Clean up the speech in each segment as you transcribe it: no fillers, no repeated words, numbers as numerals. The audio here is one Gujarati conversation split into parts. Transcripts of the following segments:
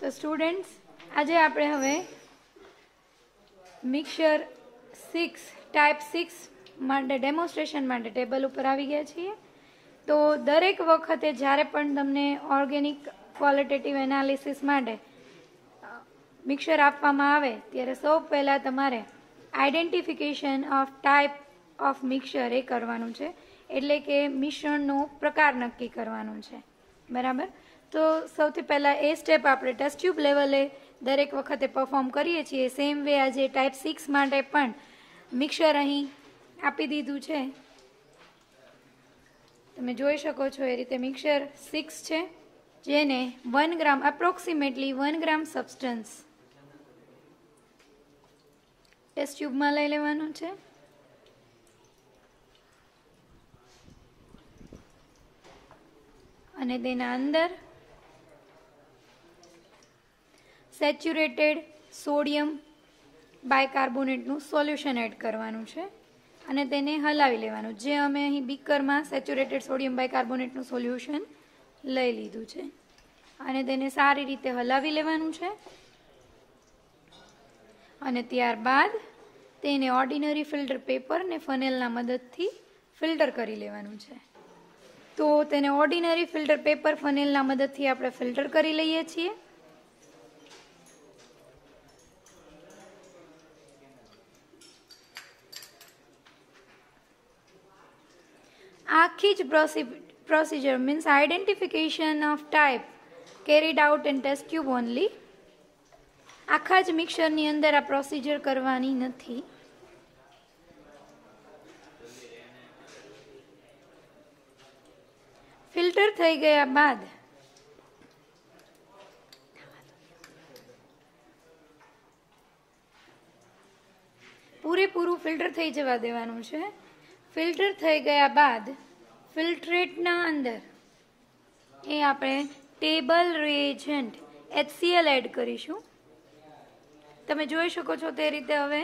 તો સ્ટુડન્ટ્સ, આજે આપણે હવે મિક્સર 6 ટાઈપ 6 માટે ડેમોન્સ્ટ્રેશન માટે ટેબલ ઉપર આવી ગયા છીએ. તો દરેક વખતે જ્યારે પણ તમને ઓર્ગેનિક ક્વોલિટેટિવ એનાલિસિસ માટે મિક્સર આપવામાં આવે ત્યારે સૌ પહેલાં તમારે identification of type of mixer એ કરવાનું છે, એટલે કે મિશ્રણનો પ્રકાર નક્કી કરવાનું છે. બરાબર. તો સૌથી પહેલાં એ સ્ટેપ આપણે ટેસ્ટ ટ્યુબ લેવલે દરેક વખતે પરફોર્મ કરીએ છીએ. સેમ વે આજે ટાઈપ 6 માટે પણ મિક્સર અહીં આપી દીધું છે. તમે જોઈ શકો છો એ રીતે મિક્સર 6 છે, જેને 1 ગ્રામ અપ્રોક્સિમેટલી 1 ગ્રામ સબસ્ટન્સ ટેસ્ટ ટ્યુબમાં લઈ લેવાનું છે. અને તેના અંદર સેચ્યુરેટેડ સોડિયમ બાયકાર્બોનેટનું સોલ્યુશન એડ કરવાનું છે અને તેને હલાવી લેવાનું. જે અમે અહીં બીકરમાં સેચ્યુરેટેડ સોડિયમ બાયકાર્બોનેટનું સોલ્યુશન લઈ લીધું છે અને તેને સારી રીતે હલાવી લેવાનું છે. અને ત્યારબાદ તેને ઓર્ડિનરી ફિલ્ટર પેપર ને ફનેલના મદદથી ફિલ્ટર કરી લેવાનું છે. તો તેને ઓર્ડિનરી ફિલ્ટર પેપર ફનેલના મદદથી આપણે ફિલ્ટર કરી લઈએ છીએ. આખી જ procedure means identification of type carried out in test tube only. આખા જ મિક્સરની અંદર આ પ્રોસિજર કરવાની નથી. ફિલ્ટર થઈ ગયા બાદ પૂરેપૂરું ફિલ્ટર થઈ જવા દેવાનું છે. ફિલ્ટર થઈ ગયા બાદ ફિલ્ટ્રેટના અંદર એ આપણે ટેબલ રિએજન્ટ HCl એડ કરીશું. તમે જોઈ શકો છો તે રીતે હવે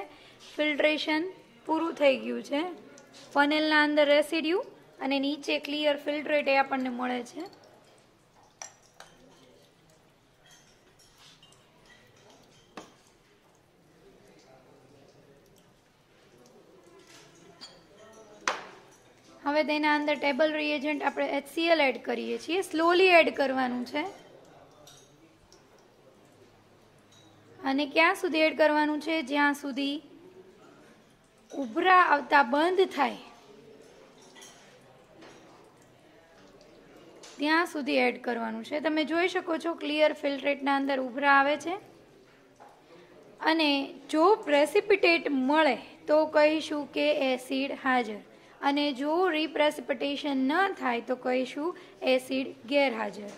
ફિલ્ટ્રેશન પૂરું થઈ ગયું છે. ફનેલના અંદર રેસિડ્યુ અને નીચે ક્લિયર ફિલ્ટ્રેટ એ આપણને મળે છે. હવે તેના અંદર ટેબલ રિએજન્ટ આપણે HCl એડ કરીએ છીએ. સ્લોલી એડ કરવાનું છે. અને ક્યાં સુધી એડ કરવાનું છે? જ્યાં સુધી ઉભરા આવતા બંધ થાય ત્યાં સુધી એડ કરવાનું છે. તમે જોઈ શકો છો ક્લિયર ફિલ્ટ્રેટના અંદર ઉભરા આવે છે. અને જો પ્રેસિપિટેટ મળે તો કહીશું કે એસિડ હાજર, અને જો રીપ્રેસિપિટેશન ન થાય તો કહીશું એસિડ ગેરહાજર.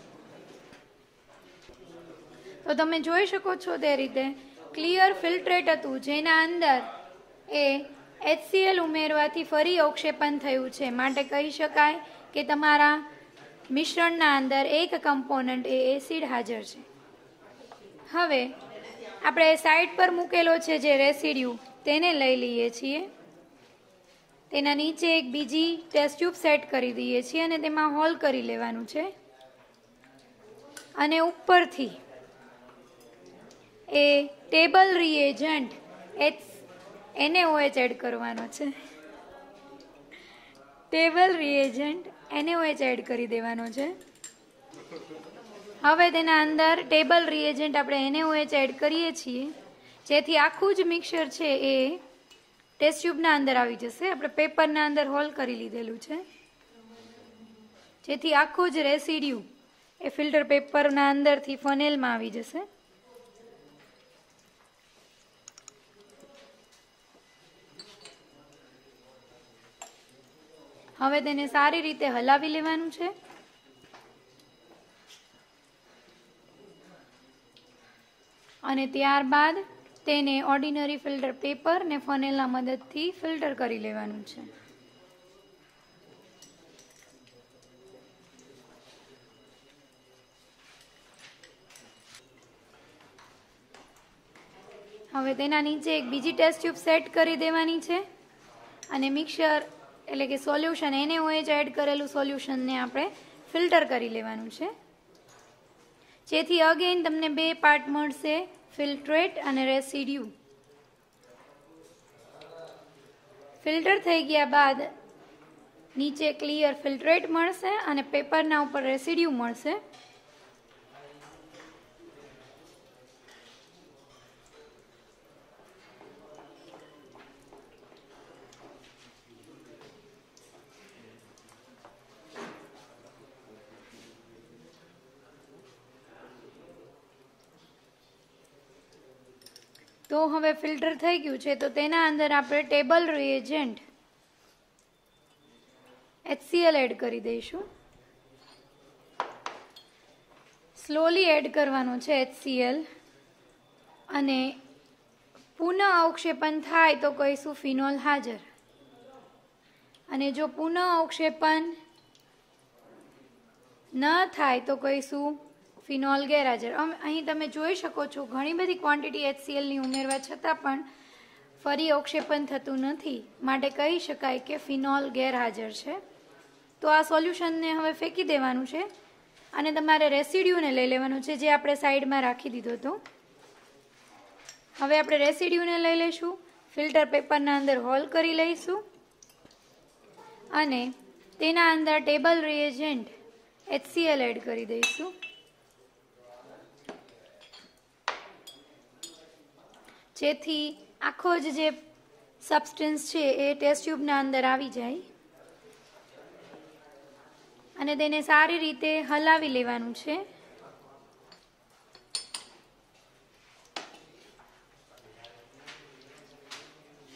તો તમે જોઈ શકો છો તે રીતે ક્લિયર ફિલ્ટ્રેટ હતું, જેના અંદર એ HCl ઉમેરવાથી ફરી અવક્ષેપન થયું છે. માટે કહી શકાય કે તમારા મિશ્રણના અંદર એક કમ્પોનન્ટ એ એસિડ હાજર છે. હવે આપણે સાઈડ પર મૂકેલો છે જે રેસિડ્યુ, તેને લઈ લઈએ છીએ. તેના નીચે એક બીજી ટેસ્ટ ટ્યુબ સેટ કરી દઈએ છીએ અને તેમાં હોલ કરી લેવાનું છે. અને ઉપરથી એ ટેબલ રિએજન્ટ NaOH એડ કરવાનો છે. ટેબલ રિએજન્ટ NaOH એડ કરી દેવાનો છે. હવે તેના અંદર ટેબલ રિએજન્ટ આપણે NaOH એડ કરીએ છીએ, જેથી આખું જ મિક્સર છે એ ટેસ્ટ ટ્યુબના અંદર આવી જશે. આપણે પેપરના અંદર હોલ કરી લીધેલું છે, જેથી આખું જ રેસિડ્યુ એ ફિલ્ટર પેપરના અંદરથી ફનેલમાં આવી જશે. હવે તેને સારી રીતે હલાવી લેવાનું છે. અને ત્યારબાદ તેને ઓર્ડિનરી ફિલ્ટર પેપર ને ફનેલના મદદથી ફિલ્ટર કરી લેવાનું છે. હવે તેના નીચે એક બીજી ટેસ્ટ ટ્યુબ સેટ કરી દેવાની છે અને મિક્સર એટલે કે સોલ્યુશન NaOH એડ કરેલું સોલ્યુશનને આપણે ફિલ્ટર કરી લેવાનું છે. જેથી અગેન તમને બે પાર્ટ મળશે, ફિલ્ટ્રેટ અને રેસિડ્યુ. ફિલ્ટર થઈ ગયા બાદ નીચે ક્લિયર ફિલ્ટ્રેટ મળશે અને પેપરના ઉપર રેસિડ્યુ મળશે. તો હવે ફિલ્ટર થઈ ગયું છે, તો તેના અંદર આપણે ટેબલ રિએજન્ટ HCl એડ કરી દઈશું. સ્લોલી એડ કરવાનું છે HCl, અને પુનઃ અવક્ષેપણ થાય તો કહીશું ફિનોલ હાજર, અને જો પુનઃ અવક્ષેપણ ન થાય તો કહીશું ફિનોલ ગેરહાજર. અહીં તમે જોઈ શકો છો ઘણી બધી ક્વોન્ટિટી HClની ઉમેરવા છતાં પણ ફરી અવક્ષેપણ થતું નથી, માટે કહી શકાય કે ફિનોલ ગેરહાજર છે. તો આ સોલ્યુશનને હવે ફેંકી દેવાનું છે અને તમારે રેસિડ્યુને લઈ લેવાનું છે, જે આપણે સાઈડમાં રાખી દીધો હતો. હવે આપણે રેસિડ્યુને લઈ લઈશું, ફિલ્ટર પેપરના અંદર હોલ કરી લઈશું અને તેના અંદર ટેબલ રિએજન્ટ HCl એડ કરી દઈશું. જેથી આખો જ જે સબસ્ટન્સ છે એ ટેસ્ટ ટ્યુબના અંદર આવી જાય અને તેને સારી રીતે હલાવી લેવાનું છે.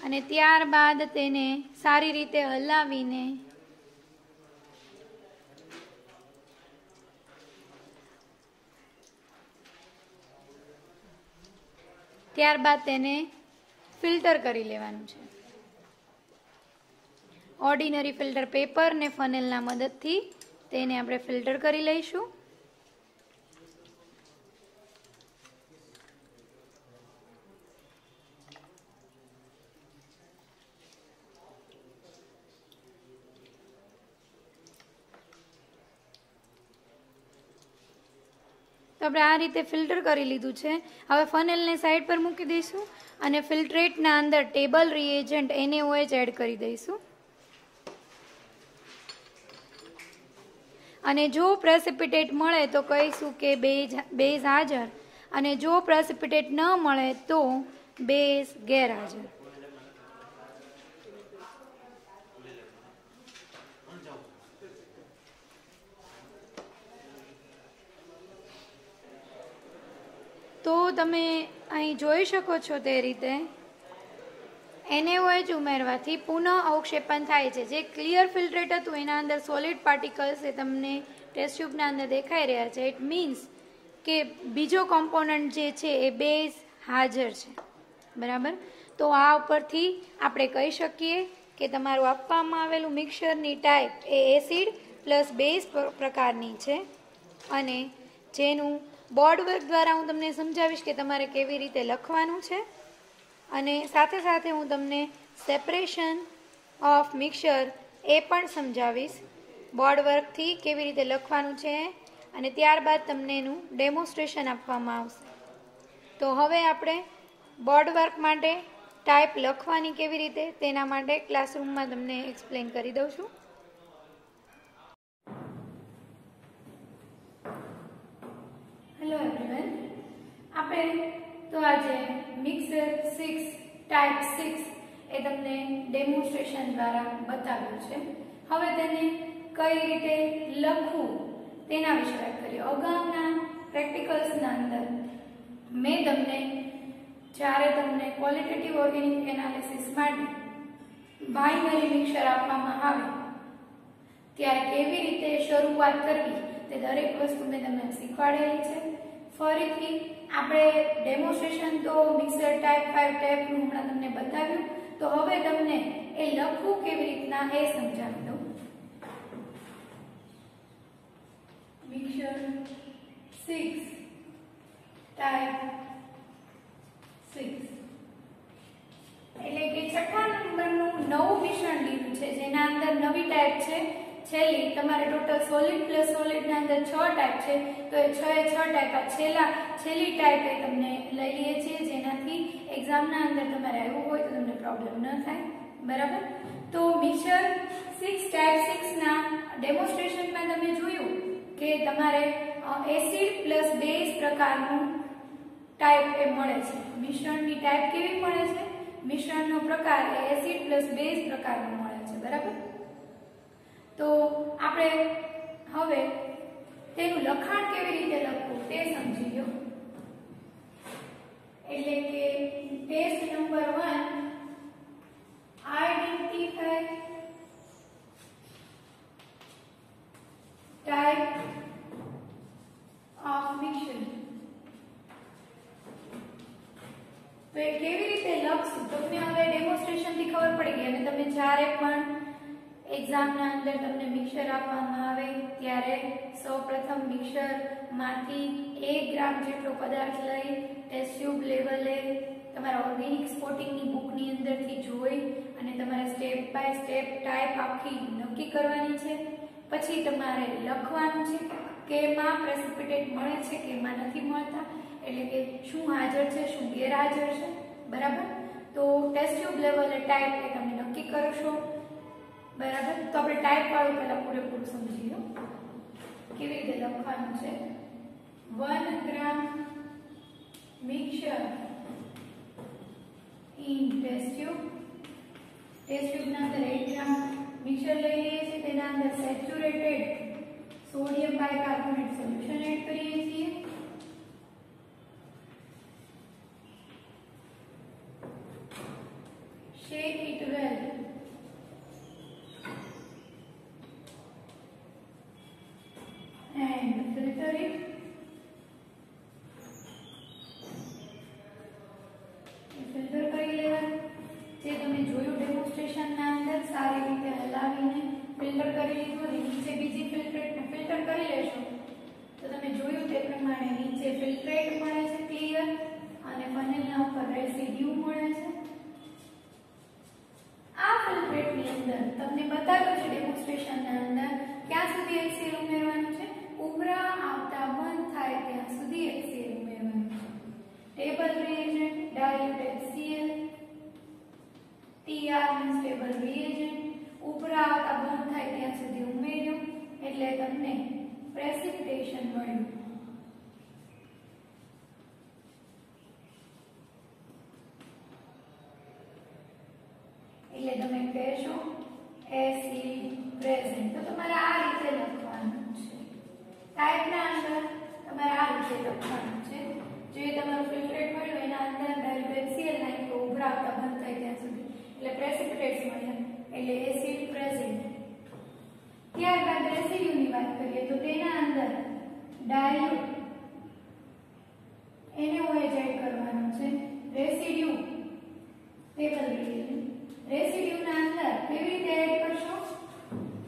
અને ત્યારબાદ તેને સારી રીતે હલાવીને ત્યારબાદ તેને ફિલ્ટર કરી લેવાનું છે. ઓર્ડિનરી ફિલ્ટર પેપર ને ફનેલના મદદથી તેને આપણે ફિલ્ટર કરી લઈશું. તો આપણે આ રીતે ફિલ્ટર કરી લીધું છે. હવે ફનેલને સાઈડ પર મૂકી દઈશું અને ફિલ્ટ્રેટના અંદર ટેબલ રિએજન્ટ NaOH એડ કરી દઈશું. અને જો પ્રેસિપિટેટ મળે તો કહીશું કે બેઝ હાજર, અને જો પ્રેસિપિટેટ ન મળે તો બેઝ ગેરહાજર. તો તમે અહીં જોઈ શકો છો તે રીતે NaOH ઉમેરવાથી પુનઃ અવક્ષેપણ થાય છે. જે ક્લિયર ફિલ્ટ્રેટ હતું એના અંદર સોલિડ પાર્ટિકલ્સ એ તમને ટેસ્ટ ટ્યુબના અંદર દેખાઈ રહ્યા છે. ઇટ મીન્સ કે બીજો કોમ્પોનન્ટ જે છે એ બેઝ હાજર છે. બરાબર. તો આ ઉપરથી આપણે કહી શકીએ કે તમારું આપવામાં આવેલું મિક્સરની ટાઈપ એ એસિડ પ્લસ બેઝ પ્રકારની છે, અને જેનું બોર્ડ વર્ક દ્વારા હું તમને સમજાવીશ કે તમારે કેવી રીતે લખવાનું છે, અને સાથે સાથે હું તમને સેપરેશન ઓફ મિક્સર એ પણ સમજાવીશ બોર્ડ વર્કથી કેવી રીતે લખવાનું છે, અને ત્યારબાદ તમને એનું ડેમોન્સ્ટ્રેશન આપવામાં આવશે. તો હવે આપણે બોર્ડ વર્ક માટે ટાઈપ લખવાની કેવી રીતે તેના માટે ક્લાસરૂમમાં તમને એક્સપ્લેન કરી દઉં છું. હેલો એવરીવન, આપણે તો આજે મિક્સર 6 ટાઈપ 6 એ તમને ડેમોન્સ્ટ્રેશન દ્વારા બતાવ્યું છે. હવે તેને કઈ રીતે લખવું તેના વિશે વાત કરીએ. અગાઉના પ્રેક્ટિકલ્સના અંદર મેં તમને જ્યારે તમને ક્વોલિટેટિવ ઓર્ગેનિક એનાલિસિસ માટે બાઇનરી મિક્સર આપવામાં આવે ત્યારે કેવી રીતે શરૂઆત કરવી તે દરેક વસ્તુ મેં તમને શીખવાડેલી છે. ફરીથી આપણે ડેમોન્સ્ટ્રેશન તો મિક્સર ટાઈપ 5 ટાઈપનું હમણાં તમને બતાવ્યું, તો હવે તમને એ લખવું કેવી રીતના એ સમજાવી દઉં. મિક્સર 6 ટાઈપ 6 એટલે કે છઠ્ઠા નંબરનું નવું મિશ્રણ લીધું છે, જેના અંદર નવી ટાઈપ છે છેલ્લી તમારે ટોટલ સોલિડ પ્લસ સોલિડ ના અંદર 6 ટાઈપ છે, તો એ 6 એ 6 ટાઈપ આ છેલ્લી ટાઈપ એ તમને લઈ લઈએ છીએ, જેનાથી એક્ઝામના અંદર તમારે આવ્યું હોય તો તમને પ્રોબ્લેમ ન થાય. બરાબર. તો મિક્સર 6 ટાઈપ 6 ના ડેમોન્સ્ટ્રેશનમાં તમે જોયું કે તમારે એસિડ પ્લસ બેઝ પ્રકારનું ટાઈપ એ મળે છે. મિશ્રણની ટાઈપ કેવી મળે છે? મિશ્રણનો પ્રકાર એ એસિડ પ્લસ બેઝ પ્રકારનો મળે છે. બરાબર. તો આપણે હવે તેનું લખાણ કેવી રીતે લખવું તે સમજી લો. એટલે કે test number 1, identify type of mixture. તો એ કેવી રીતે લખશું તમને હવે ડેમોન્સ્ટ્રેશન થી ખબર પડી ગઈ. અને તમે જ્યારે પણ એક્ઝામના અંદર તમને મિક્સર આપવામાં આવે ત્યારે સૌપ્રથમ મિક્સર માંથી 1 ગ્રામ જેટલો પદાર્થ લઈ ટેસ્ટ ટ્યુબ લેવલે તમારા ઓર્ગેનિક સ્પોટિંગની બુકની અંદરથી જોઈ અને તમારે સ્ટેપ બાય સ્ટેપ ટાઈપ આખી નક્કી કરવાની છે. પછી તમારે લખવાનું છે કે એમાં પ્રેસિપિટેટ મળે છે કે એમાં નથી મળતા, એટલે કે શું હાજર છે શું ગેરહાજર છે. બરાબર. તો ટેસ્ટ ટ્યુબ લેવલે ટાઈપ એ તમે નક્કી કરશો. બરાબર. તો આપણે ટાઈપ વાળું પહેલા પૂરેપૂરું સમજી લો કેવી રીતે લખવાનું છે. 1 gram mixer in test tube. Test tube ના અંદર 1 ગ્રામ મિક્સર લઈ લઈએ છીએ, તેના અંદર saturated sodium bicarbonate solution add કરીએ છીએ. Shake it well. And filter it. Filter કરી લેવાનું. જે તમે જોયું ડેમોન્સ્ટ્રેશન ના અંદર સારી રીતે હલાવીને ફિલ્ટર કરી લીધું અને નીચે બીજી ફિલ્ટર કરી લેશો તો તમે જોયું તે પ્રમાણે નીચે ફિલ્ટ્રેટ મળે છે ક્લિયર, અને ફનેલના ઉપર રેસિડ્યુ મળે છે. આ ફિલ્ટ્રેટની અંદર તમને બતાવ્યું છે ડેમોન્સ્ટ્રેશનના અંદર ક્યાં સુધી HCl ઉમેરવાનું છે. ઉભરા આવતા બંધ થાય ત્યાં સુધી HCl ઉમેરવાનું છે. Table reagent dilute HCl, TR means table reagent. ઉભરા આવતા બંધ થાય ત્યાં સુધી ઉમેર્યું એટલે તમને પ્રેસિપિટેશન મળ્યું. એટલે તમે કહેશો એસિડ પ્રેઝન્ટ. તો તમારે આ રીતે લખવાનું છે. ટાઈપના અંદર તમારે આ રીતે લખવાનું છે. જે તમારું ફિલ્ટ્રેટ મળ્યું એના અંદર ડાયલ્યુટ HCl નાખ્યું ઉભરા આવતા બંધ થાય ત્યાં સુધી એટલે પ્રેસિપિટેટ્સ મળ્યા એટલે એસિડ પ્રેઝન્ટ. ત્યારબાદ રેસિડ્યુની વાત કરીએ તો તેના અંદર ડાયલ્યુટ NaOH એડ કરવાનું છે. Residue table reagent. રેસિડ્યુના અંદર કેવી રીતે એડ કરશો?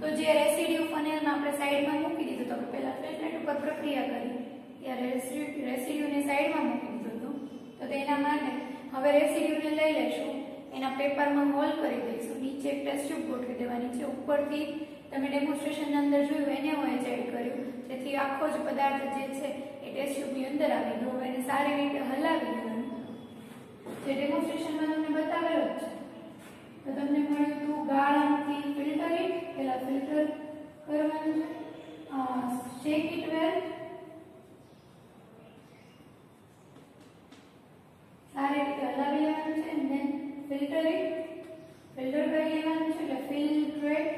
તો જે રેસિડ્યુ ફનેલમાં આપણે સાઈડમાં મૂકી દીધું તો પહેલા ફિલ્ટ્રેટ ઉપર પ્રક્રિયા કરી ત્યારે રેસિડ્યુને સાઈડમાં મૂકી દીધું હતું, તો તેના માટે હવે રેસિડ્યુને લઈ લેશું, એના પેપરમાં હોલ કરી દઈશું, નીચે ટેસ્ટ ટ્યુબ ગોઠવી દેવાની છે. ઉપરથી તમે ડેમોન્સ્ટ્રેશનની અંદર જોયું NaOH એડ કર્યું, જેથી આખો જ પદાર્થ જે છે એ ટેસ્ટ ટ્યુબની અંદર આવી ગયો. એને સારી રીતે હલાવી દેવાનું, જે ડેમોન્સ્ટ્રેશનમાં તમને બતાવેલો જ છે. તો તમને મળ્યું હતું ગાળણથી ફિલ્ટરિંગ. પહેલા ફિલ્ટર કરવાનું છે. શેક ઇટ વેલ. સારી રીતે હલાવી લેવાનું છે. દેન ફિલ્ટરિંગ. ફિલ્ટર કરી લેવાનું છે એટલે ફિલ્ટ્રેટ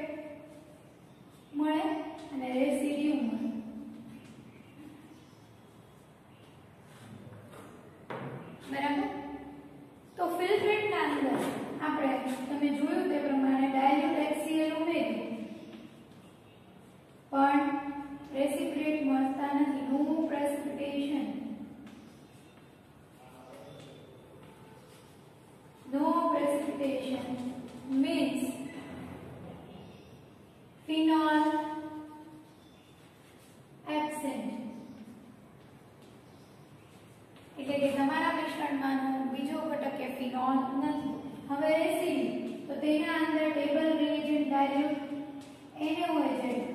મળે અને રેસિડ્યુ મળે. બરાબર. તો ફિલ્ટ્રેટના અંદર આપણે તમે જોયું તે પ્રમાણે ડાયલ્યુટ HCl ઉમેર્યું પણ પ્રેસિપિટેટ મળતા નથી. નો precipitation. No precipitation means phenol absent. એટલે કે તમારા મિશ્રણમાંનો બીજો ઘટક એ ફિનોલ નથી. હવે રેસિડ્યુ તો તેના અંદર table reagent dilute NaOH add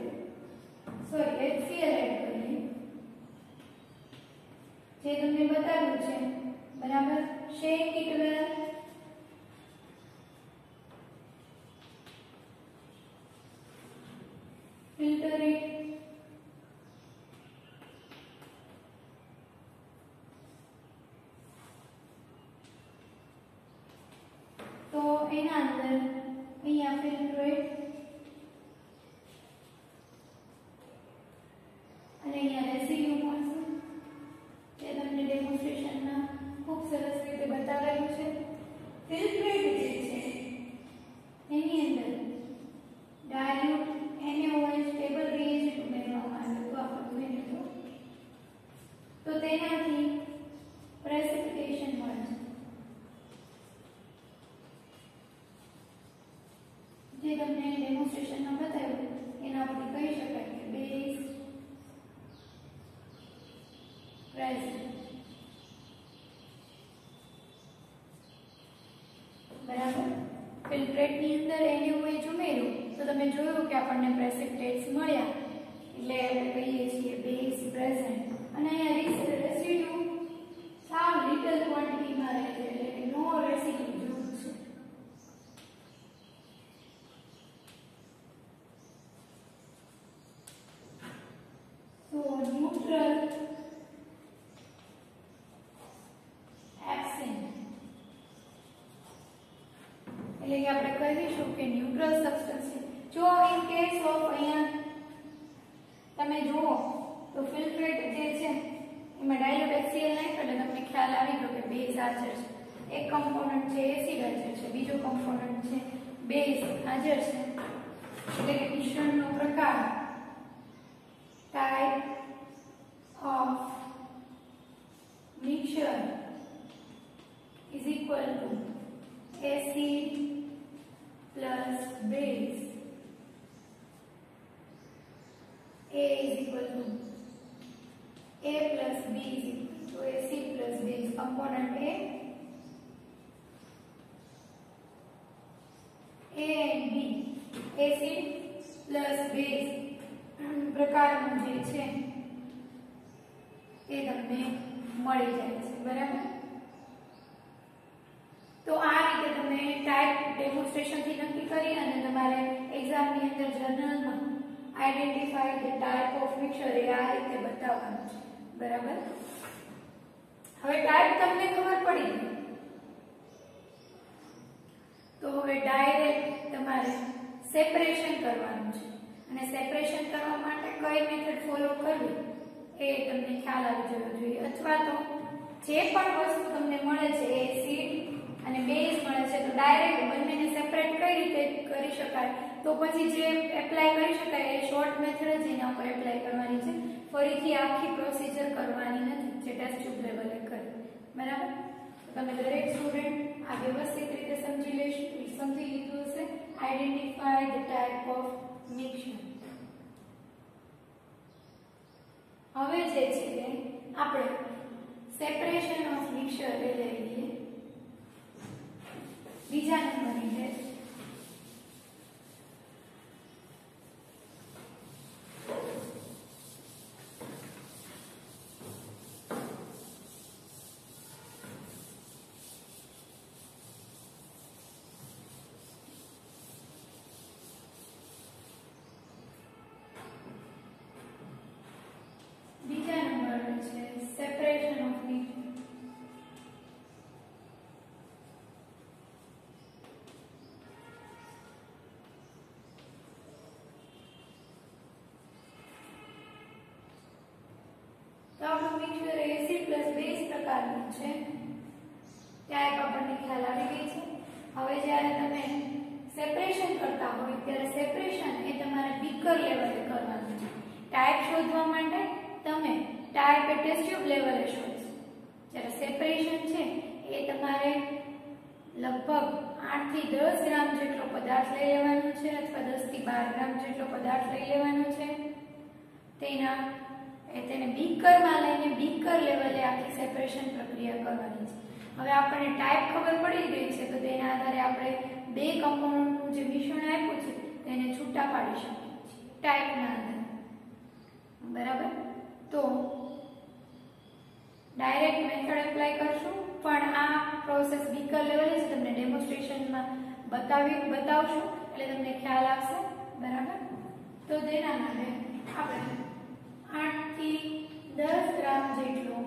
એના અંદર અહીંયા ફિલ્ટ્રેટ અને અહીંયા રેસિડ્યુ મળશે, જે તમને ડેમોન્સ્ટ્રેશનમાં ખૂબ સરસ રીતે બતાવેલું છે. ફિલ્ટ્રેટ જે છે એની અંદર ડાયલ્યુટ NaOH સ્ટેબલ રિએજન્ટ ઉમેરવામાં આવે તો આપણે ઉમેર્યું તો તેનાથી પ્રેસિપિટેશન મળે છે, જે તમને ડેમોન્સ્ટ્રેશનમાં બતાવ્યું એના પરથી કહી શકાય કે બેઝ પ્રેઝન્ટ. બરાબર. ફિલ્ટ્રેટની અંદર NaOH ઉમેર્યું તો તમે જોયું કે આપણને પ્રેસિપિટેટ્સ મળ્યા, એટલે આપણે કહીએ છીએ બેઝ પ્રેઝન્ટ. અને અહીંયા રેસિડ્યુ સાવ લિટલ ક્વોન્ટિટીમાં રહે છે, એટલે કે નો રેસિડ્યુ ગ્રુપ છે. તો ન્યુટ્રલ એબ્સેન્ટ એટલે કે આપણે કહીશું કે ન્યુટ્રલ સબસ્ટન્સ છે. જો ઇન કેસ ઓફ અહીંયા તમે જુઓ તો ફિલ્ટ્રેટ જે છે એમાં ડાયલ્યુટ HCl નાખ્યો એટલે તમને ખ્યાલ આવી ગયો કે બેઝ હાજર છે. એક કમ્પોનન્ટ છે એસિડ હાજર છે, બીજો કમ્પોનન્ટ છે બેઝ હાજર છે. એટલે કે મિશ્રણનો પ્રકાર type of mixture is equal to acid plus base. A is equal to A plus B is equal to acid plus base. Component A and B, acid plus base પ્રકારનું જે છે એ તમને મળી જાય છે. બરાબર. તો આ રીતે તમે ટાઈપ ડેમોન્સ્ટ્રેશનથી નક્કી કરી અને તમારે એક્ઝામની અંદર જર્નલમાં identify the type of mixture એ આ રીતે બતાવવાનું છે. બરાબર. હવે ટાઈપ તમને ખબર પડી તો હવે ડાયરેક્ટ તમારે સેપરેશન કરવાનું છે, અને સેપરેશન કરવા માટે કઈ મેથડ ફોલો કરવી એ તમને ખ્યાલ આવી જવો જોઈએ. અથવા તો જે પણ વસ્તુ તમને મળે છે એસિડ અને બેઝ મળે છે તો ડાયરેક્ટ બંનેને સેપરેટ કઈ રીતે કરી શકાય, તો પછી જે એપ્લાય કરી શકાય એ શોર્ટ મેથડ જ એના ઉપર એપ્લાય કરવાની છે. ફરીથી આખી પ્રોસિજર કરવાની નથી જે ટેસ્ટ ટ્યુબ લેવલે કરી. બરાબર. તમે દરેક સ્ટુડન્ટ આ વ્યવસ્થિત રીતે સમજી લીધું હશે. Identify the type of mixture. હવે જે છે આપણે સેપરેશન ઓફ મિક્સચર લઈ લઈએ બીજા નંબરની ટેસ્ટ. બીજા નંબર છે સેપરેશન ઓફ મિક્સચર. તો આપણું મિક્સચર એસિડ પ્લસ બેઝ પ્રકારનું છે. ત્યાં એક આપણને ખ્યાલ આવી ગઈ છે. હવે જ્યારે તમે સેપરેશન કરતા હોય ત્યારે સેપરેશન એ તમારે બીકર લેવલે કરવાનું છે. ટાઈપ શોધવા માટે તમે ટાઈપ એ ટેસ્ટ ટ્યુબ લેવલે શોધશો. જ્યારે સેપરેશન છે એ તમારે લગભગ 8 થી 10 ગ્રામ જેટલો પદાર્થ લઈ લેવાનો છે, અથવા 10 થી 12 ગ્રામ જેટલો પદાર્થ લઈ લેવાનો છે. તેને બીકરમાં લઈને બીકર લેવલે આખી સેપરેશન પ્રક્રિયા કરવાની છે. હવે આપણને ટાઈપ ખબર પડી ગઈ છે તો તેના આધારે આપણે બે કમ્પોનન્ટનું જે મિશ્રણ આપ્યું છે તેને છૂટા પાડી શકીએ છીએ ટાઈપના આધારે. બરાબર. તો ડાયરેક્ટ મેથડ એપ્લાય કરશું, પણ આ પ્રોસેસ બીકર લેવલે જ તમને ડેમોન્સ્ટ્રેશનમાં બતાવશું એટલે તમને ખ્યાલ આવશે. બરાબર. તો તેના માટે આપણે 8 થી 10 ગ્રામ જેટલું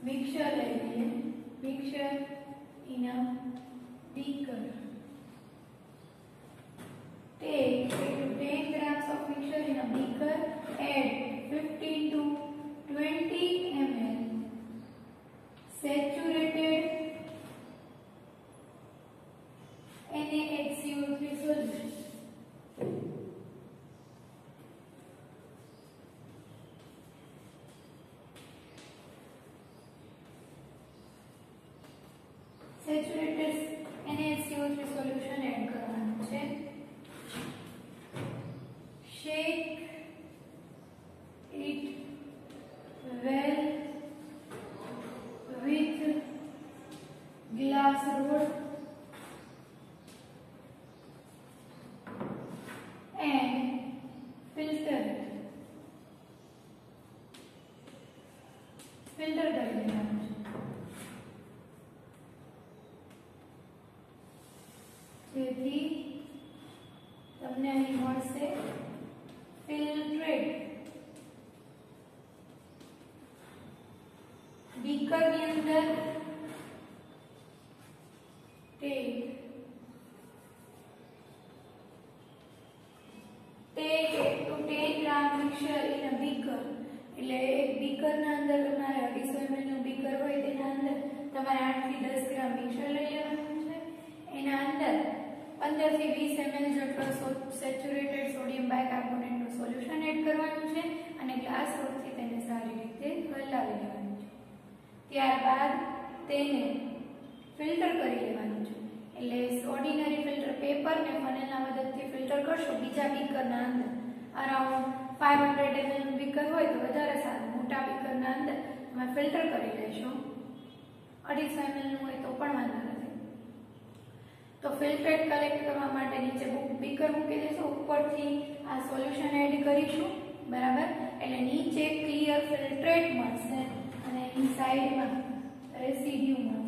મિક્સચર લઈ લઈએ. Mixture in a beaker. Take 10 grams of mixture in a beaker. Add 15 to 20 ml saturated NaHCO3 solution. Saturated NaHCO3 solution add કરવાનું છે. Shake it well with glass rod and filter it. Filter કરી દેવાનું છે જેથી તમને અહીં મળશે ફિલ્ટ્રેટ. બીકર ની અંદર take 8 to 10 gram mixer in a beaker. એટલે એક બીકર ના અંદર તમારે 250 ml નું બીકર હોય તેના અંદર તમારે 8 થી 10 ગ્રામ મિક્સર લઈ લેવાનું છે. એના અંદર 15 થી 20 ml જેટલો સેચ્યુરેટેડ સોડિયમ બાયકાર્બોનેટ નું સોલ્યુશન એડ કરવાનું છે અને ગ્લાસ રોડથી તેને સારી રીતે હલાવી લેવાનું છે. ત્યારબાદ તેને ફિલ્ટર કરી લેવાનું છે. એટલે ઓર્ડિનરી ફિલ્ટર પેપર ને ફનેલના મદદથી ફિલ્ટર કરશો. બીજા બીકરના અંદર અરાઉન્ડ 500 ml નું બીકર હોય તો વધારે સારું. મોટા બીકરના અંદર તમે ફિલ્ટર કરી લેશો. 250 ml નું હોય તો પણ વાંધો નથી. તો ફિલ્ટ્રેટ કલેક્ટ કરવા માટે નીચે બીકર મૂકી દેશો. ઉપરથી આ સોલ્યુશન એડ કરીશું. બરાબર. એટલે નીચે ક્લિયર ફિલ્ટ્રેટ મળશે અને એની સાઈડમાં રેસિડ્યુ મળશે.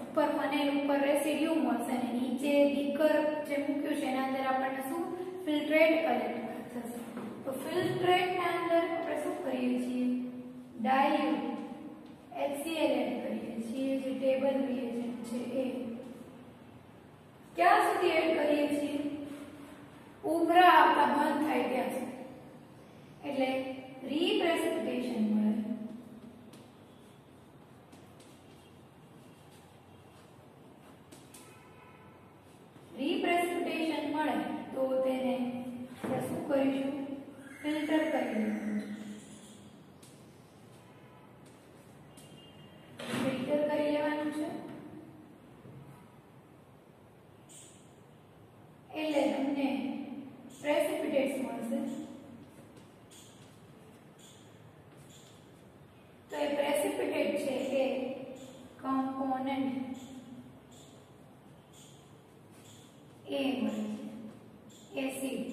ઉપર ફનેલ ઉપર રેસિડ્યુ મળશે અને નીચે બીકર જે મૂક્યું છે એના અંદર આપણને શું ફિલ્ટ્રેટ કલેક્ટ થશે. તો ફિલ્ટ્રેટના અંદર આપણે શું કરીએ છીએ? ડાયલ્યુટ HCl એડ કરીએ છીએ. જે ટેબલ રિએજન્ટ છે એ ક્યાં સુધી એડ કરીએ છીએ? ઉભરા આવતા બંધ થાય ત્યાં સુધી. એટલે રીપ્રેસિપિટેશન મળે. રીપ્રેસિપિટેશન મળે તો તેને શું કરીશું? ફિલ્ટર કરી લેવાનું. ફિલ્ટર કરી લેવાનું છે. એટલે તમને પ્રેસિપિટેટ્સ મળશે. તો એ પ્રેસિપિટેટ છે એ કમ્પોનન્ટ એ મળે છે. એસિડ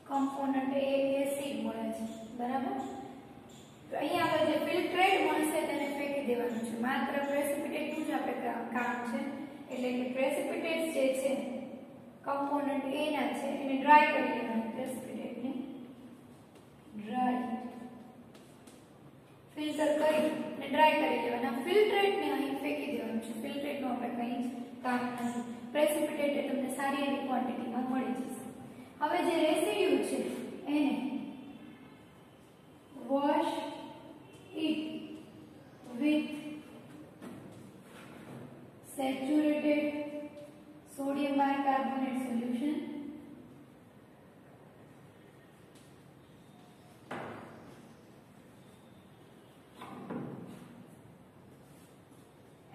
કમ્પોનન્ટ એ એસિડ મળે છે. બરાબર. તો અહીંયા આગળ જે ફિલ્ટ્રેટ મળશે તેને ફેંકી દેવાનું છે. માત્ર પ્રેસિપિટેટનું જ આપણે કામ છે. એટલે કે પ્રેસિપિટેટ્સ જે છે કમ્પોનન્ટ એ ના છે એને ડ્રાય કરી લેવાનું. પ્રેસિપિટેટને ડ્રાય ફિલ્ટર કરી અને ડ્રાય કરી લેવાના. ફિલ્ટ્રેટને અહીં ફેંકી દેવાનું છે. ફિલ્ટ્રેટનું આપણે કંઈ કામ નથી. પ્રેસિપિટેટ એ તમને સારી એવી ક્વોન્ટિટીમાં મળી જશે. હવે જે રેસિડ્યુ છે એને wash it with saturated sodium bicarbonate solution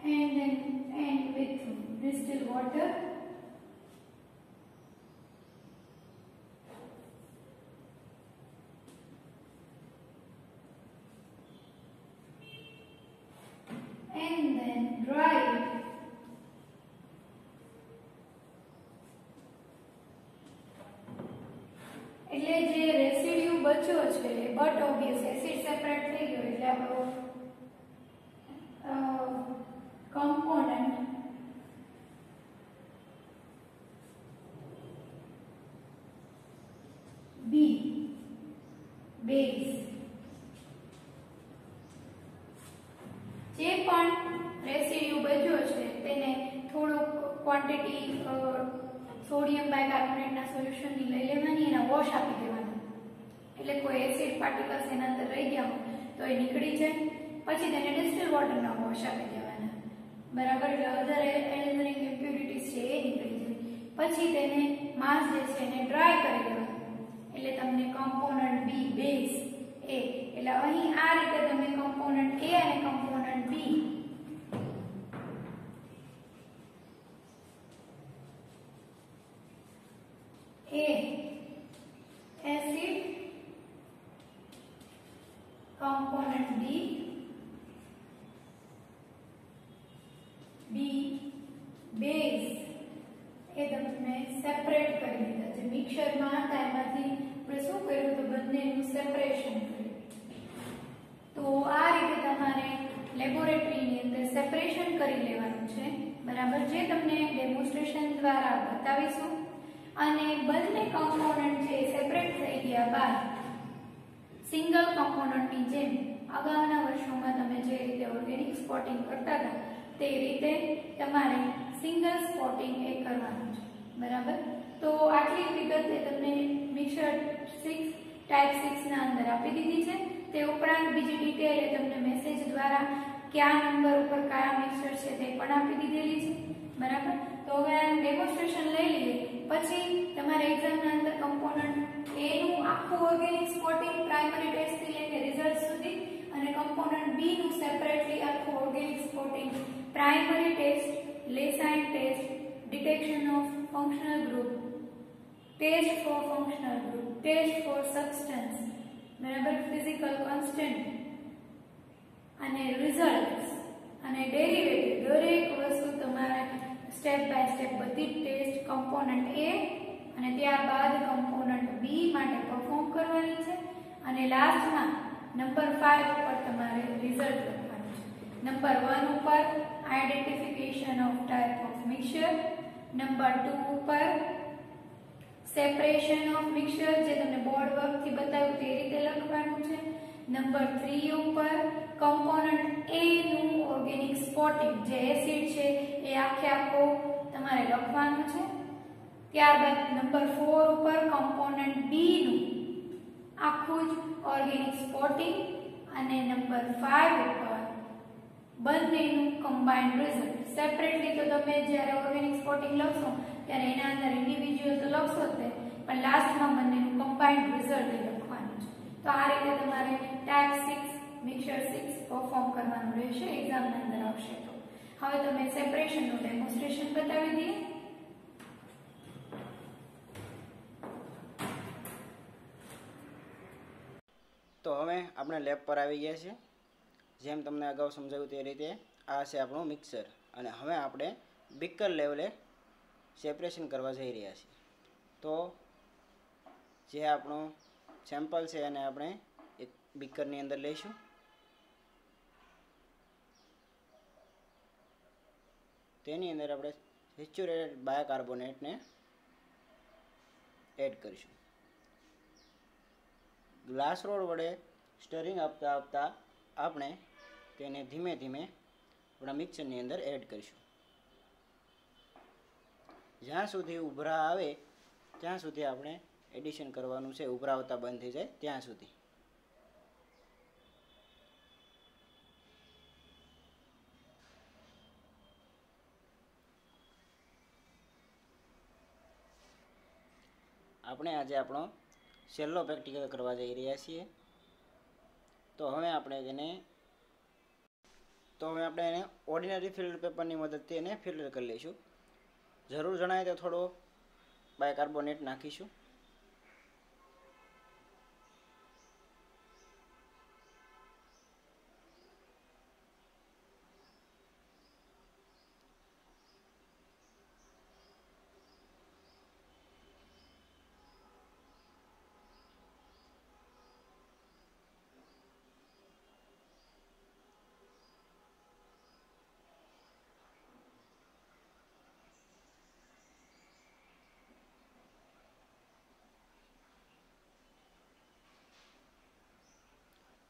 and with distilled water and then dry it. એટલે જે રેસિડ્યુ બચ્યો છે બટ ઓબ્વિયસ એસિડ સેપરેટ થઈ ગયો એટલે આપણો કમ્પોનન્ટ B બેઝ પણ રેસિડ્યુ બચ્યો છે તેને થોડુંક ક્વોન્ટિટી સોડિયમ બાયકાર્બોનેટના સોલ્યુશનની લઈ લેવાની, એના વોશ આપી દેવાના, એટલે કોઈ એસિડ પાર્ટિકલ્સ એના અંદર રહી ગયા હોય તો એ નીકળી જાય. પછી તેને ડિસ્ટિલ વોટરના વોશ આપી દેવાના, બરાબર, એટલે અધર એલ્યુમિનિયમ ઇમ્પ્યુરિટીઝ છે એ નીકળી જાય. પછી તેને માસ જે છે એને ડ્રાય કરી દેવાનું, એટલે તમને કમ્પોનન્ટ બી બેઝ એ, એટલે અહીં આ રીતે તમે કમ્પોનન્ટ એ અને કમ્પોનન્ટ બી એ એસિડ, component B base એ તમને સેપરેટ કરી દીધા છે. મિક્સરમાં હતા એમાંથી આપણે શું કર્યું તો બંનેનું સેપરેશન કર્યું. તો આ રીતે તમારે લેબોરેટરીની અંદર સેપરેશન કરી લેવાનું છે, બરાબર, જે તમને ડેમોન્સ્ટ્રેશન દ્વારા બતાવીશું. અને બંને કમ્પોનન્ટ છે સેપરેટ થઈ ગયા બાદ સિંગલ કમ્પોનન્ટની જેમ અગાઉના વર્ષોમાં તમે જે રીતે ઓર્ગેનિક સ્પોટિંગ કરતા હતા તે રીતે તમારે સિંગલ સ્પોટિંગ એ કરવાનું છે, બરાબર. તો આટલી વિગત તમને મિક્સર 6 ટાઈપ 6 ના અંદર આપી દીધી છે. તે ઉપરાંત બીજી ડિટેલ એ તમને મેસેજ દ્વારા કયા નંબર ઉપર કયા મિક્સર છે તે પણ આપી દીધેલી છે, બરાબર. તો હવે આ ડેમોન્સ્ટ્રેશન લઈ લઈએ, પછી તમારે એક્ઝામના અંદર કમ્પોનન્ટ એ નું આખું ઓર્ગેનિક સ્પોટિંગ પ્રાઇમરી ટેસ્ટ થી લઈને રિઝલ્ટ સુધી, અને કમ્પોનન્ટ બી નું સેપરેટલી આખું organic spotting primary test, Lassaigne test, detection of functional group, test for functional group, test for substance, બરાબર, ફિઝિકલ કોન્સ્ટન્ટ અને રિઝલ્ટ્સ અને ડેરિવેટિવ, દરેક વસ્તુ તમારે સ્ટેપ બાય સ્ટેપ બધી ટેસ્ટ કમ્પોનન્ટ એ અને ત્યારબાદ કમ્પોનન્ટ બી માટે પરફોર્મ કરવાની છે. અને લાસ્ટમાં નંબર 5 ઉપર તમારે રિઝલ્ટ લખવાનું છે. નંબર 1 ઉપર identification of type of mixture, number 2 ઉપર સેપરેશન ઓફ મિક્સચર જે તમને બોર્ડ વર્કથી બતાવ્યું તે રીતે લખવાનું છે. નંબર 3 ઉપર કમ્પોનન્ટ એ નું ઓર્ગેનિક સ્પોટિંગ, જે એસિડ છે એ આખે આખો તમારે લખવાનું છે. ત્યારબાદ નંબર 4 ઉપર કમ્પોનન્ટ બી નું આખું જ ઓર્ગેનિક સ્પોટિંગ, અને નંબર 5 ઉપર બંનેનું કમ્બાઇન્ડ રિઝલ્ટ. સેપરેટલી તો તમે જ્યારે ઓર્ગેનિક સ્પોટિંગ લખશો ત્યારે એના અંદર ઇન્ડિવિડ્યુઅલ તો લખશો જ, પણ લાસ્ટમાં બંનેનું કમ્બાઇન્ડ રિઝલ્ટ લખવાનું છે. તો આ રીતે તમારે ટાઈપ 6 મિક્સર 6 પરફોર્મ કરવાનું રહેશે, એક્ઝામની અંદર આવશે. તો હવે તમે સેપરેશનનું ડેમોન્સ્ટ્રેશન બતાવી દઈએ. તો હવે આપણે લેબ પર આવી ગયા છે. જેમ તમને અગાઉ સમજાવ્યું તે રીતે આ છે આપણું મિક્સર, અને હવે આપણે બીકર લેવલે સેપરેશન કરવા જઈ રહ્યા છીએ. તો જે આપણું સેમ્પલ છે એને આપણે એક બીકરની અંદર લઈશું. તેની અંદર આપણે સેચ્યુરેટેડ બાયકાર્બોનેટને એડ કરીશું. ગ્લાસ રોડ વડે સ્ટરિંગ આપતા આપતા આપણે તેને ધીમે ધીમે આપણા મિક્સરની અંદર એડ કરીશું. જ્યાં સુધી ઉભરા આવે ત્યાં સુધી આપણે એડિશન કરવાનું છે, ઉભરા આવતા બંધ થઈ જાય ત્યાં સુધી. આપણે આજે આપણો છેલ્લો પ્રેક્ટિકલ કરવા જઈ રહ્યા છીએ. તો હવે આપણે એને ઓર્ડિનરી ફિલ્ટર પેપરની મદદથી એને ફિલ્ટર કરી લઈશું. જરૂર જણાય તો થોડો બાયકાર્બોનેટ નાખીશું.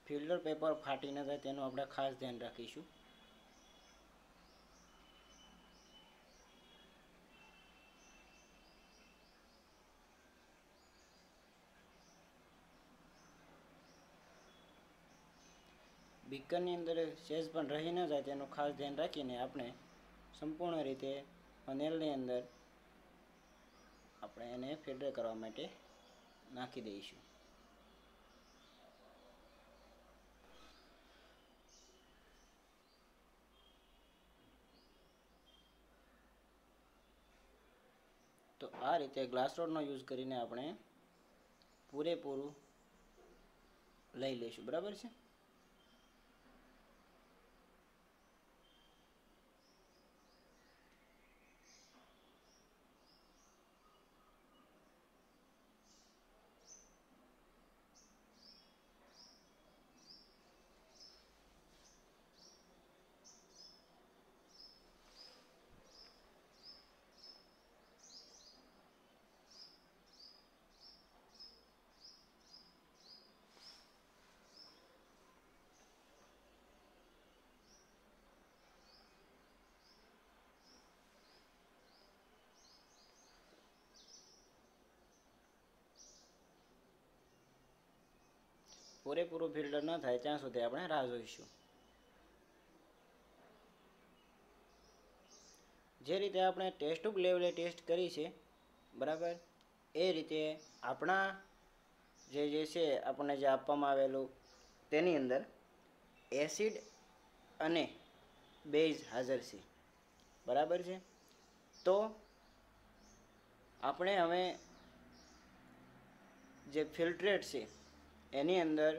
ફિલ્ટર પેપર ફાટી ન જાય તેનું આપણે ખાસ ધ્યાન રાખીશું. બીકરની અંદર સેજ પણ રહી ન જાય તેનું ખાસ ધ્યાન રાખીને આપણે સંપૂર્ણ રીતે નેલની અંદર આપણે એને ફિલ્ટર કરવા માટે નાખી દઈશું. તો આ રીતે ગ્લાસ રોડનો યુઝ કરીને આપણે પૂરેપૂરું લઈ લઈશું. બરાબર છે. પૂરેપૂરું ફિલ્ટર ન થાય ત્યાં સુધી આપણે રાહ જોઈશું. જે રીતે આપણે ટેસ્ટ ટ્યુબ લેવલે ટેસ્ટ કરી છે, બરાબર, એ રીતે આપણા જે છે આપણને જે આપવામાં આવેલું તેની અંદર એસિડ અને બેઝ હાજર છે. બરાબર છે. તો આપણે હવે જે ફિલ્ટ્રેટ છે એની અંદર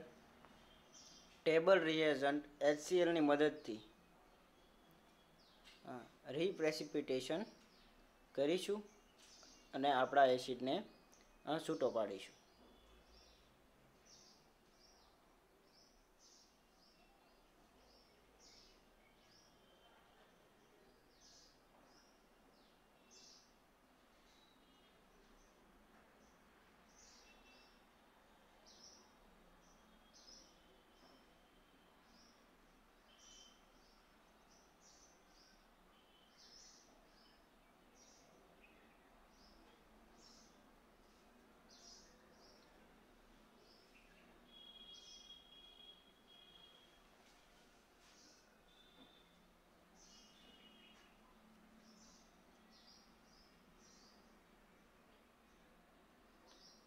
ટેબલ રિએજન્ટ HClની મદદથી રીપ્રેસિપિટેશન કરીશું અને આપણા એસિડને છૂટો પાડીશું.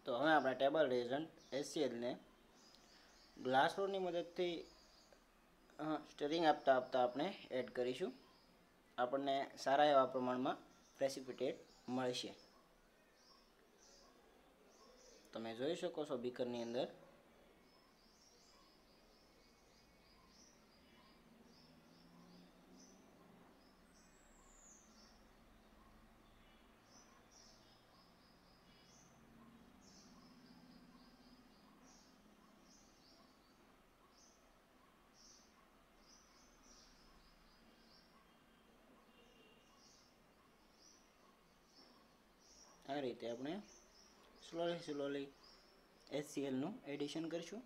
તો હવે આપણે ટેબલ રિએજન્ટ HClને ગ્લાસ રોડની મદદથી સ્ટરિંગ આપતા આપતા આપણે એડ કરીશું. આપણને સારા એવા પ્રમાણમાં પ્રેસિપિટેટ મળશે. તમે જોઈ શકો છો બીકરની અંદર આ રીતે આપણે સ્લોલી HClનું એડિશન કરીશું.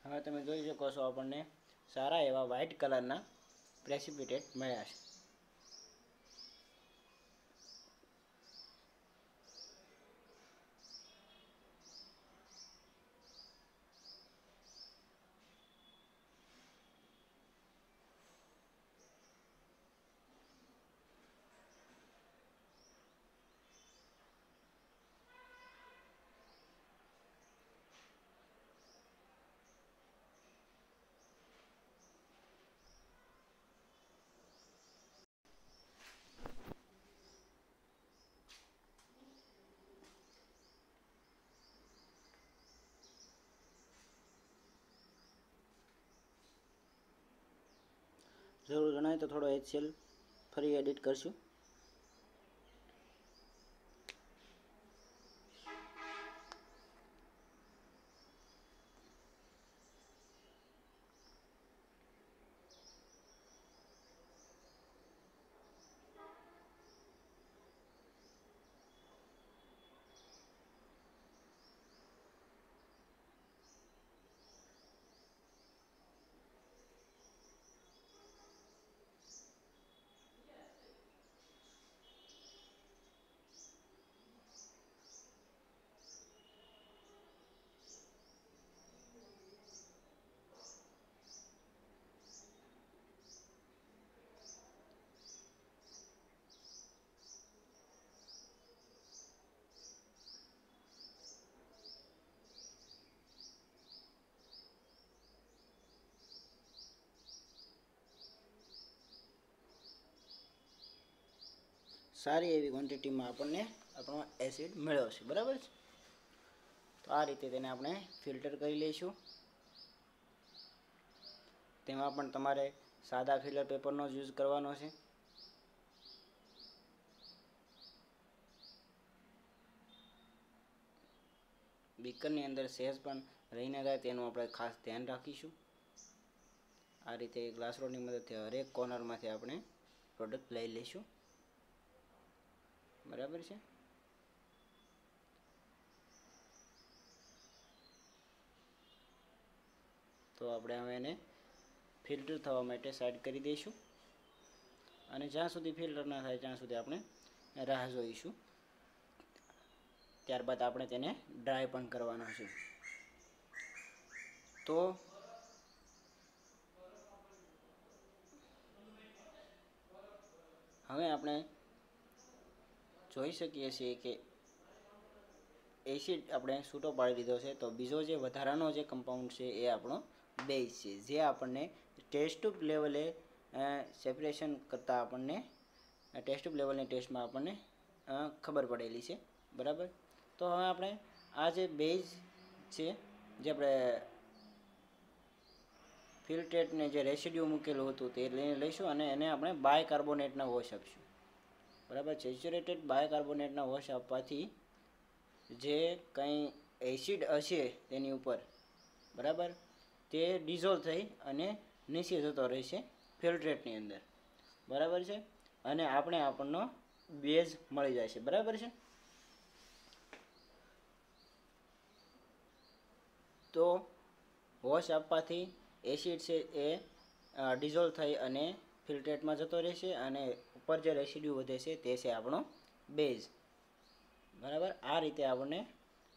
હવે તમે જોઈ શકો છો આપણને સારા એવા વ્હાઇટ કલરના પ્રેસિપિટેટ મળ્યા છે. જરૂર જણાય તો થોડો HCl ફરી એડિટ કરશું. સારી એવી ક્વોન્ટિટીમાં આપણને આપણો એસિડ મળ્યો છે, બરાબર છે. તો આ રીતે તેને આપણે ફિલ્ટર કરી લઈશું. તેમાં પણ તમારે સાદા ફિલ્ટર પેપરનો જ યુઝ કરવાનો છે. બીકરની અંદર સહેજ પણ રહી ન જાય તેનું આપણે ખાસ ધ્યાન રાખીશું. આ રીતે ગ્લાસ રોડની મદદથી હરેક કોર્નરમાંથી આપણે પ્રોડક્ટ લઈ લઈશું, બરાબર છે. તો આપણે હવે એને ફિલ્ટર થવા માટે સાઈડ કરી દઈશું અને જ્યાં સુધી ફિલ્ટર ના થાય ત્યાં સુધી આપણે રાહ જોઈશું. ત્યારબાદ આપણે તેને ડ્રાય પણ કરવાનો છે. તો હવે આપણે જોઈ શકીએ છીએ કે એસિડ આપણે છૂટો પાડી દીધો છે. તો બીજો જે વધારાનો જે કમ્પાઉન્ડ છે એ આપણો બેઝ છે, જે આપણને ટેસ્ટ ટ્યુબ લેવલે સેપરેશન કરતાં આપણને ટેસ્ટ ટ્યુબ લેવલની ટેસ્ટમાં આપણને ખબર પડેલી છે, બરાબર. તો હવે આપણે આ જે બેઝ છે, જે આપણે ફિલ્ટ્રેટને જે રેસિડ્યુ મૂકેલું હતું તે લઈને લઈશું અને એને આપણે બાયકાર્બોનેટના વોશ આપીશું, બરાબર. સેચ્યુરેટેડ બાયકાર્બોનેટના વોશ આપવાથી જે કંઈ એસિડ હશે તેની ઉપર, બરાબર, તે ડિઝોલ્વ થઈ અને નીચે જતો રહેશે ફિલ્ટ્રેટની અંદર, બરાબર છે. અને આપણનો બેઝ મળી જાય છે, બરાબર છે. તો વોશ આપવાથી એસિડ છે એ ડિઝોલ્વ થઈ અને ફિલ્ટ્રેટમાં જતો રહેશે અને ઉપર જે રેસિડ્યુ વધે છે તે છે આપણો બેઝ, બરાબર. આ રીતે આપણને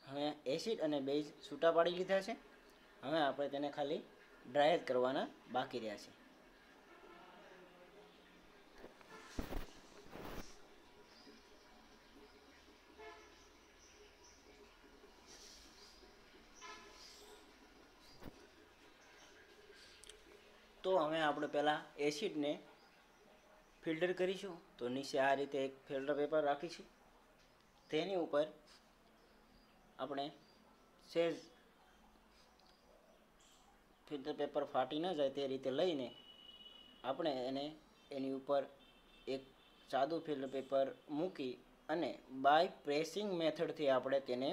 હવે એસિડ અને બેઝ છૂટા પાડી લીધા છે. હવે આપણે તેને ખાલી ડ્રાય જ કરવાના બાકી રહ્યા છે. તો હવે આપણે પહેલાં એસિડને ફિલ્ટર કરીશું. તો નીચે આ રીતે એક ફિલ્ટર પેપર રાખીશું. તેની ઉપર આપણે સહેજ ફિલ્ટર પેપર ફાટી ન જાય તે રીતે લઈને આપણે એની ઉપર એક સાદું ફિલ્ટર પેપર મૂકી અને બાય પ્રેસિંગ મેથડથી આપણે તેને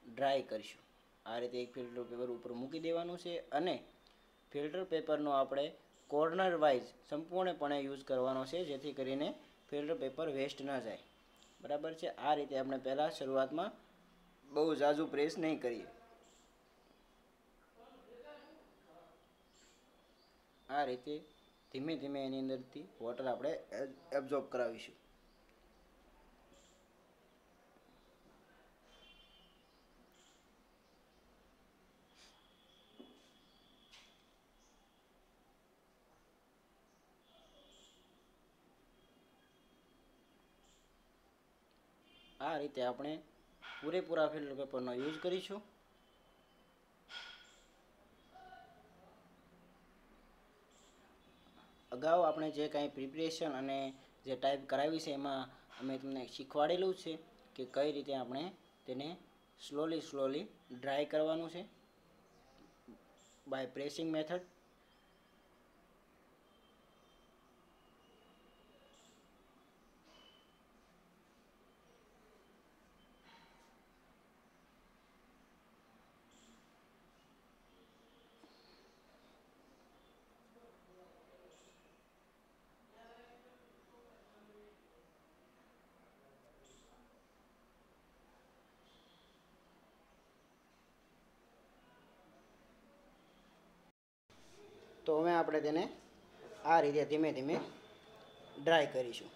ડ્રાય કરીશું. આ રીતે એક ફિલ્ટર પેપર ઉપર મૂકી દેવાનું છે અને ફિલ્ટર પેપરનો આપણે કોર્નર વાઇઝ સંપૂર્ણપણે યુઝ કરવાનો છે, જેથી કરીને ફિલ્ટર પેપર વેસ્ટ ન જાય, બરાબર છે. આ રીતે આપણે પહેલાં શરૂઆતમાં બહુ ઝાઝું પ્રેસ નહીં કરીએ. આ રીતે ધીમે ધીમે એની અંદરથી વોટર આપણે એબ્ઝોર્બ કરાવીશું. આ રીતે આપણે પૂરેપૂરા ફિલ્ટર પેપરનો યુઝ કરીશું. અગાઉ આપણે જે કાંઈ પ્રિપરેશન અને જે ટાઈપ કરાવી છે એમાં અમે તમને શીખવાડેલું છે કે કઈ રીતે આપણે તેને સ્લોલી ડ્રાય કરવાનું છે બાય પ્રેસિંગ મેથડ. તો હવે આપણે તેને આ રીતે ધીમે ધીમે ડ્રાય કરીશું.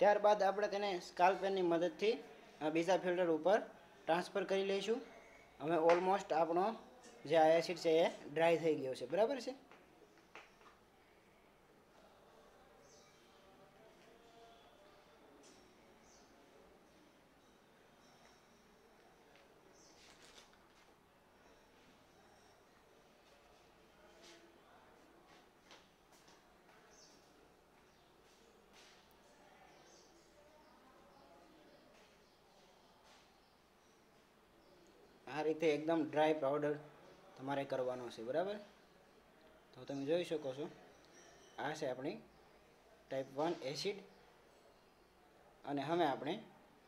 ત્યારબાદ આપણે તેને સ્કાલ પેનની મદદથી બીજા ફિલ્ટર ઉપર ટ્રાન્સફર કરી લઈશું. હવે ઓલમોસ્ટ આપણો જે આ એસિડ છે એ ડ્રાય થઈ ગયો છે, બરાબર છે. આ રીતે એકદમ ડ્રાય પાવડર તમારે કરવાનો છે, બરાબર. તો તમે જોઈ શકો છો આ છે આપણી ટાઈપ 1 એસિડ. અને હવે આપણે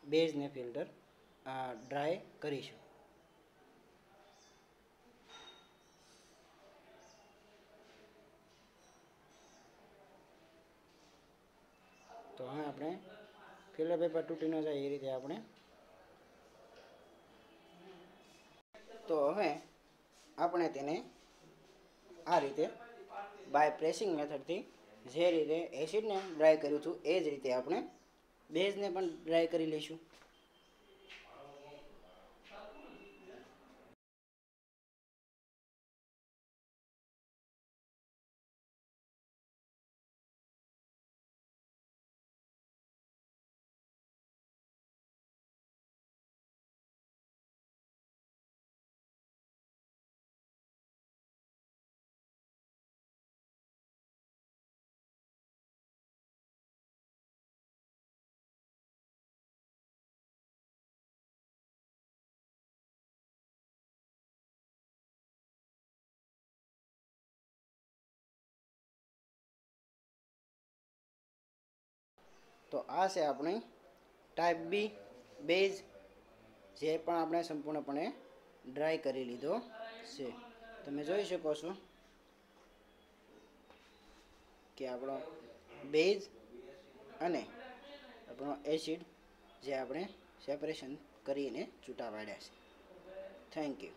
બેઝને ફિલ્ટર ડ્રાય કરીશું. તો હવે આપણે ફિલ્ટર પેપર તૂટી ન જાય એ રીતે આપણે તેને આ રીતે બાય પ્રેસિંગ મેથડથી જે રીતે એસિડને ડ્રાય કર્યું હતું એ જ રીતે આપણે બેઝને પણ ડ્રાય કરી લઈશું. તો આ છે આપણી ટાઈપ બી બેઝ, જે પણ આપણે સંપૂર્ણપણે ડ્રાય કરી લીધો છે. તમે જોઈ શકો છો કે આપણો બેઝ અને આપણો એસિડ જે આપણે સેપરેશન કરીને છૂટા પાડ્યા છે. Thank you.